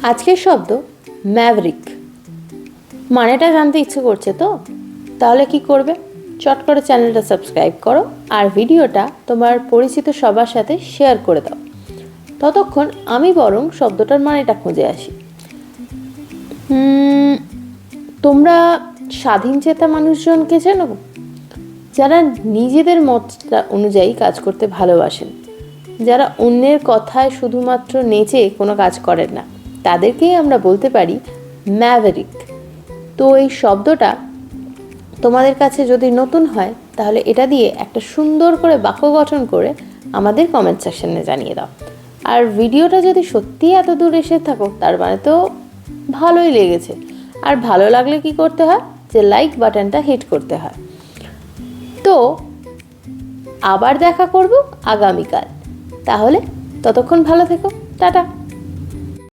আজকের শব্দ ম্যাভরিক। মানেটা জানতে ইচ্ছে করছে তো? তাহলে কি করবে? চট করে চ্যানেলটা সাবস্ক্রাইব করো আর ভিডিওটা তোমার পরিচিত সবার সাথে শেয়ার করে দাও। ততক্ষণ আমি বরং শব্দটার মানেটা খুঁজে আসি। তোমরা স্বাধীন চেতা মানুষজনকে চেনো? যারা নিজেদের মতটা অনুযায়ী কাজ করতে ভালোবাসেন, যারা অন্যের কথায় শুধুমাত্র নেচে কোনো কাজ করেন না, তাদেরকেই আমরা বলতে পারি ম্যাভরিক। তো এই শব্দটা তোমাদের কাছে যদি নতুন হয় তাহলে এটা দিয়ে একটা সুন্দর করে বাক্য গঠন করে আমাদের কমেন্ট সেকশনে জানিয়ে দাও। আর ভিডিওটা যদি সত্যিই এত দূর এসে থাকো তার মানে তো ভালোই লেগেছে। আর ভালো লাগলে কি করতে হয়? যে লাইক বাটনটা হিট করতে হয়। তো আবার দেখা করব আগামীকাল। তাহলে ততক্ষণ ভালো থেকো। টাটা।